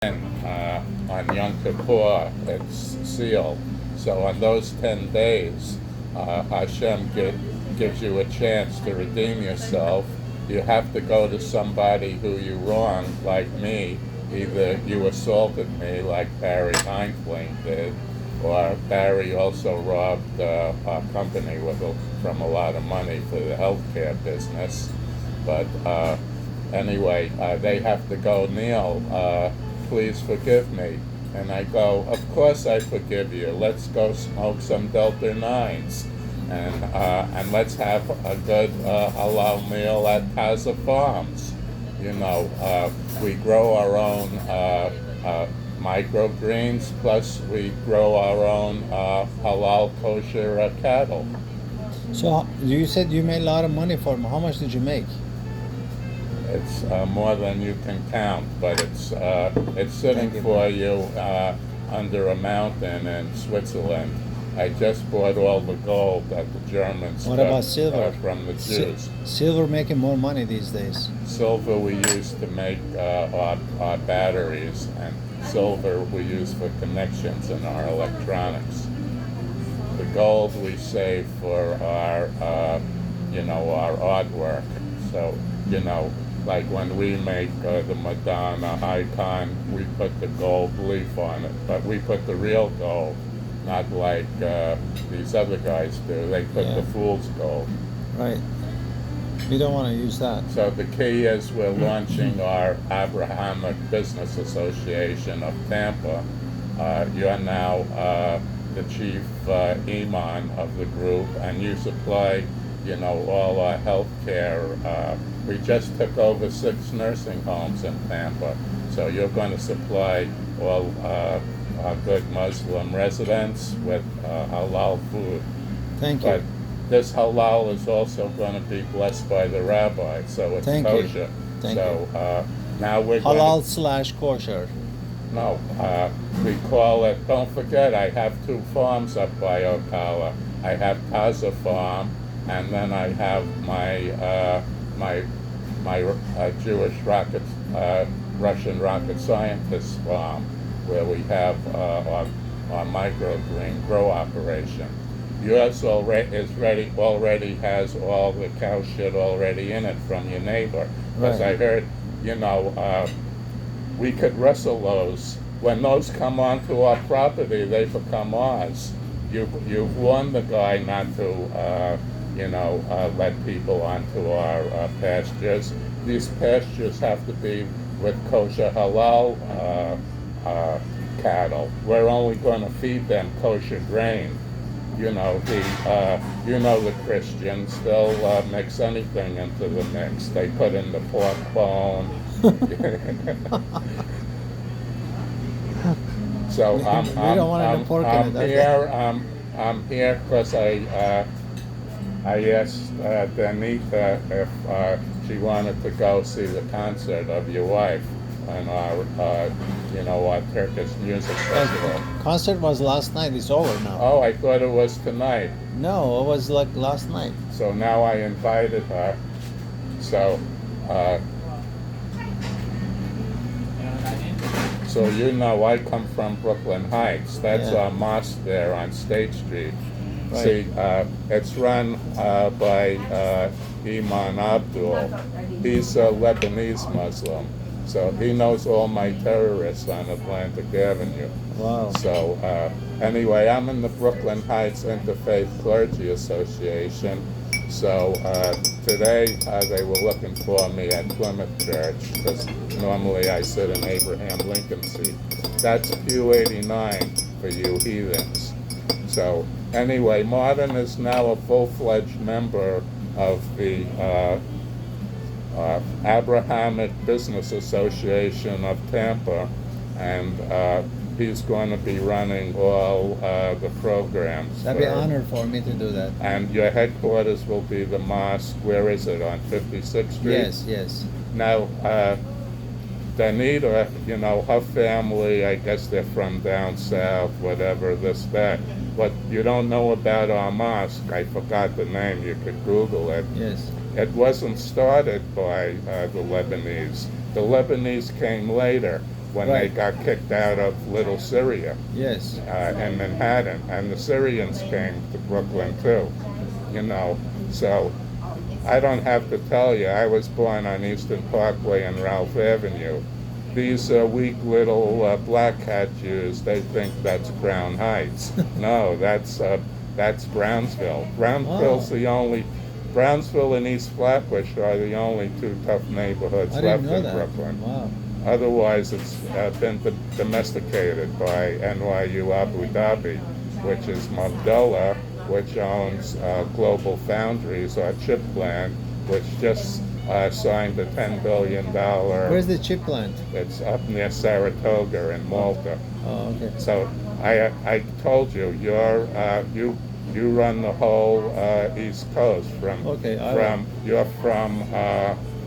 On Yom Kippur, it's sealed. So on those 10 days, Hashem gives you a chance to redeem yourself. You have to go to somebody who you wronged, like me. Either you assaulted me, like Barry Heinfling did, or Barry also robbed our company from a lot of money for the healthcare business. But anyway, they have to go, Neil, please forgive me. And I go, of course I forgive you. Let's go smoke some Delta 9s. And let's have a good halal meal at Taza Farms. You know, we grow our own microgreens, plus we grow our own halal kosher cattle. So you said you made a lot of money for them. How much did you make? It's more than you can count, but it's sitting for you under a mountain in Switzerland. I just bought all the gold that the Germans What took about silver? From the Jews. Silver making more money these days. Silver we use to make our batteries, and silver we use for connections in our electronics. The gold we save for our our artwork. So, like when we make the Madonna icon, we put the gold leaf on it, but we put the real gold, not like these other guys do. They put the fool's gold. Right. We don't want to use that. So the key is we're launching our Abrahamic Business Association of Tampa. You're now the chief imam of the group, and you supply, all our health care. We just took over 6 nursing homes in Tampa, so you're going to supply all our good Muslim residents with halal food. Thank you. But this halal is also going to be blessed by the rabbi, so it's kosher. Thank you. Now we're halal / kosher. No, we call it. Don't forget, I have 2 farms up by Ocala. I have Taza Farm, and then I have my Jewish Russian rocket scientist farm, where we have our microgreen grow operation. Yours already has all the cow shit already in it from your neighbor. Because I heard, we could wrestle those. When those come onto our property, they become ours. You've warned the guy not to, let people onto our pastures. These pastures have to be with kosher halal cattle. We're only going to feed them kosher grain. The Christians, they'll mix anything into the mix. They put in the pork bone. So we don't want any pork in it. I'm here because I asked Danita if she wanted to go see the concert of your wife on our Turkish music festival. Concert was last night. It's over now. Oh, I thought it was tonight. No, it was like last night. So now I invited her. So, I come from Brooklyn Heights. That's our mosque there on State Street. Right. See, it's run by Iman Abdul. He's a Lebanese Muslim. So he knows all my terrorists on Atlantic Avenue. Wow. So anyway, I'm in the Brooklyn Heights Interfaith Clergy Association. So today they were looking for me at Plymouth Church, because normally I sit in Abraham Lincoln seat. That's Q89 for you heathens. So anyway, Martin is now a full-fledged member of the Abrahamic Business Association of Tampa, and he's going to be running all the programs. That'd be an honor for me to do that. And your headquarters will be the mosque. Where is it, on 56th Street? Yes. Now, Danita, her family, I guess they're from down south, whatever, this, that. But you don't know about our mosque. I forgot the name. You could Google it. Yes. It wasn't started by the Lebanese. The Lebanese came later. when Right. they got kicked out of Little Syria Yes. in Manhattan, and the Syrians came to Brooklyn too. You know, so I don't have to tell you. I was born on Eastern Parkway and Ralph Avenue. These weak little black hat Jews, they think that's Crown Heights. No, that's Brownsville. Brownsville's Wow. the only. Brownsville and East Flatbush are the only two tough neighborhoods I left didn't know in that. Brooklyn. Wow. Otherwise, it's been domesticated by NYU Abu Dhabi, which is Mabdullah, which owns Global Foundries, our chip plant, which just signed a $10 billion. Where's the chip plant? It's up near Saratoga in Malta. Oh, okay. So I told you you run the whole East Coast Okay, you're from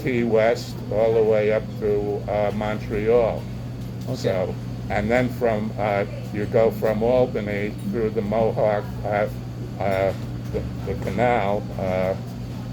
Key West all the way up to Montreal. Okay. So, and then you go from Albany through the Mohawk, the canal,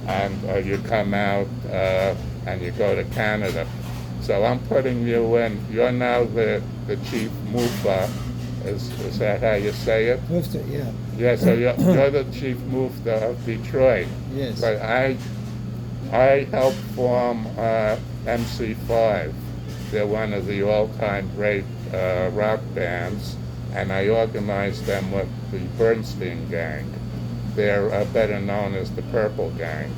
and you come out and you go to Canada. So I'm putting you in. You're now the chief Mufa. Is that how you say it? Mufti, yeah. Yeah. So you're the chief Mufta of Detroit. Yes. But I helped form MC5. They're one of the all-time great rock bands, and I organized them with the Bernstein Gang. They're better known as the Purple Gang.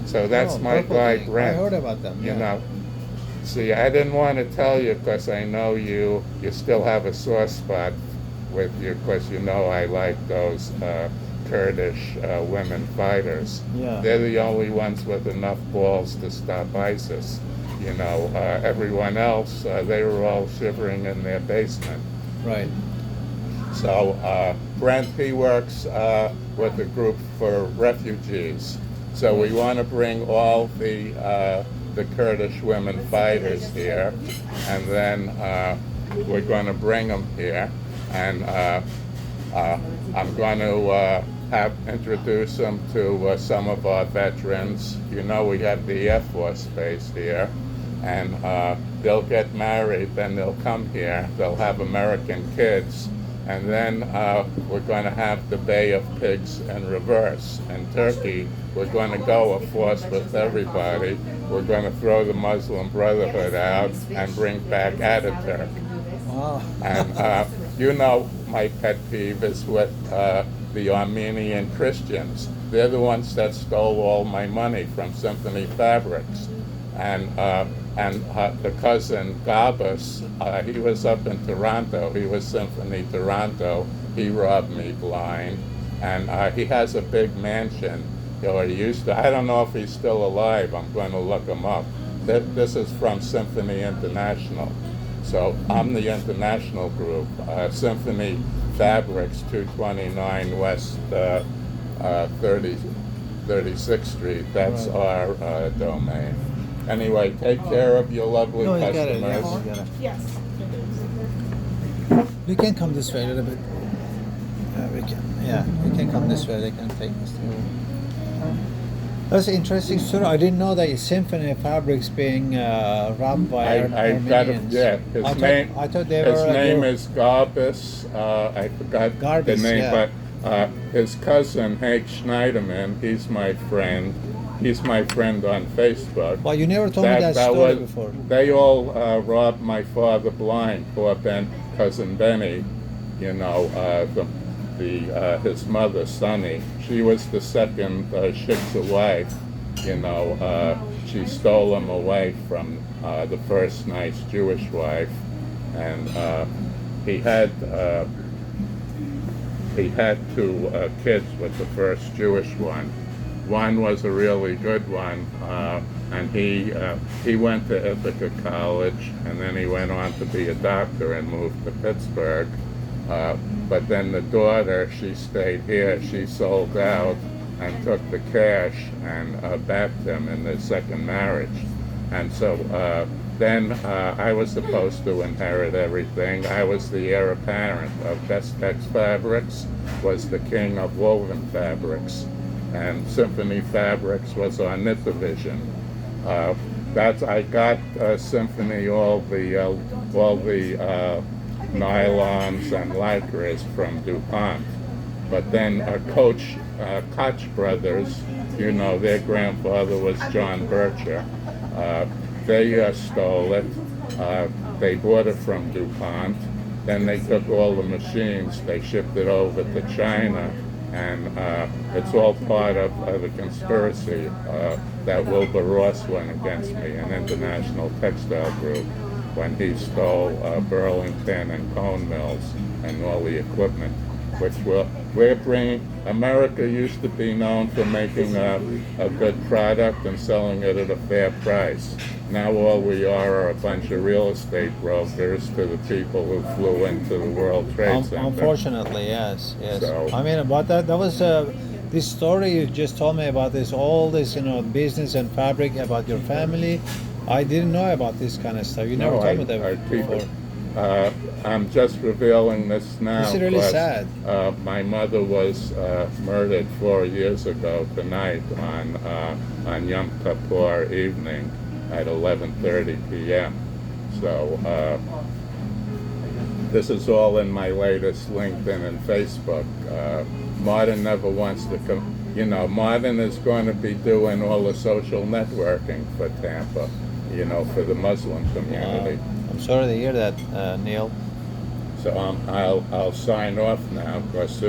So that's Oh, my Purple guy Gang. Brent. I heard about them. You Yeah. know. See, I didn't want to tell you because I know you still have a sore spot with you because you know I like those Kurdish women fighters. Yeah. They're the only ones with enough balls to stop ISIS. You know, everyone else, they were all shivering in their basement. Right. So Brent, he works with a group for refugees. So we want to bring all the Kurdish women fighters here, and then we're going to bring them here, and I'm going to introduce them to some of our veterans. You know, we have the Air Force base here, and they'll get married, then they'll come here, they'll have American kids, and then we're going to have the Bay of Pigs in reverse. In Turkey, we're going to go a force with everybody. We're going to throw the Muslim Brotherhood out and bring back Ataturk. Wow. And you know my pet peeve is with the Armenian Christians. They're the ones that stole all my money from Symphony Fabrics. And the cousin Gabus, he was up in Toronto. He was Symphony Toronto. He robbed me blind. And he has a big mansion. Or he used to. I don't know if he's still alive. I'm going to look him up. This is from Symphony International. So I'm the international group. Symphony Fabrics, 229 West 36th Street. That's Right. our domain. Anyway, take care of your lovely No, you got it. customers. Yes, you got it. Yes. We can come this way a little bit. We can. Yeah, we can come this way. They can take us through. That's an interesting story. I didn't know that Symphony Fabrics being robbed by I got it. Armenians. Yeah, I thought they his were. name is Garbus. I forgot Garbus, the name, yeah. but his cousin Hank Schneiderman. He's my friend. He's my friend on Facebook. Well, you never told me that story before. They all robbed my father blind. Poor cousin Benny. You know, his mother Sonny. She was the second Shiksa wife. You know, she stole him away from the first nice Jewish wife, and he had two kids with the first Jewish one. One was a really good one, and he went to Ithaca College, and then he went on to be a doctor and moved to Pittsburgh. But then the daughter, she stayed here. She sold out and took the cash and backed him in the second marriage. And so then I was supposed to inherit everything. I was the heir apparent of Bestex Fabrics, was the king of woven fabrics, and Symphony Fabrics was our knit division. That's I got Symphony all the nylons and lycras from DuPont, but then Koch brothers, you know, their grandfather was John Bircher. They stole it. They bought it from DuPont. Then they took all the machines. They shipped it over to China, and it's all part of the conspiracy that Wilbur Ross went against me, an international textile group, when he stole Burlington and Cone Mills and all the equipment, which we're bringing. America used to be known for making a good product and selling it at a fair price. Now all we are a bunch of real estate brokers to the people who flew into the World Trade Center. Unfortunately, yes. So- I mean, about that was this story you just told me about this, all this, business and fabric about your family. I didn't know about this kind of stuff. You never told me that before. I'm just revealing this now. This is really because, sad. My mother was murdered 4 years ago tonight on Yom Kippur evening at 11:30 p.m. So this is all in my latest LinkedIn and Facebook. Martin never wants to come. Martin is going to be doing all the social networking for Tampa, for the Muslim community. I'm sorry to hear that, Neil. So I'll sign off now because soon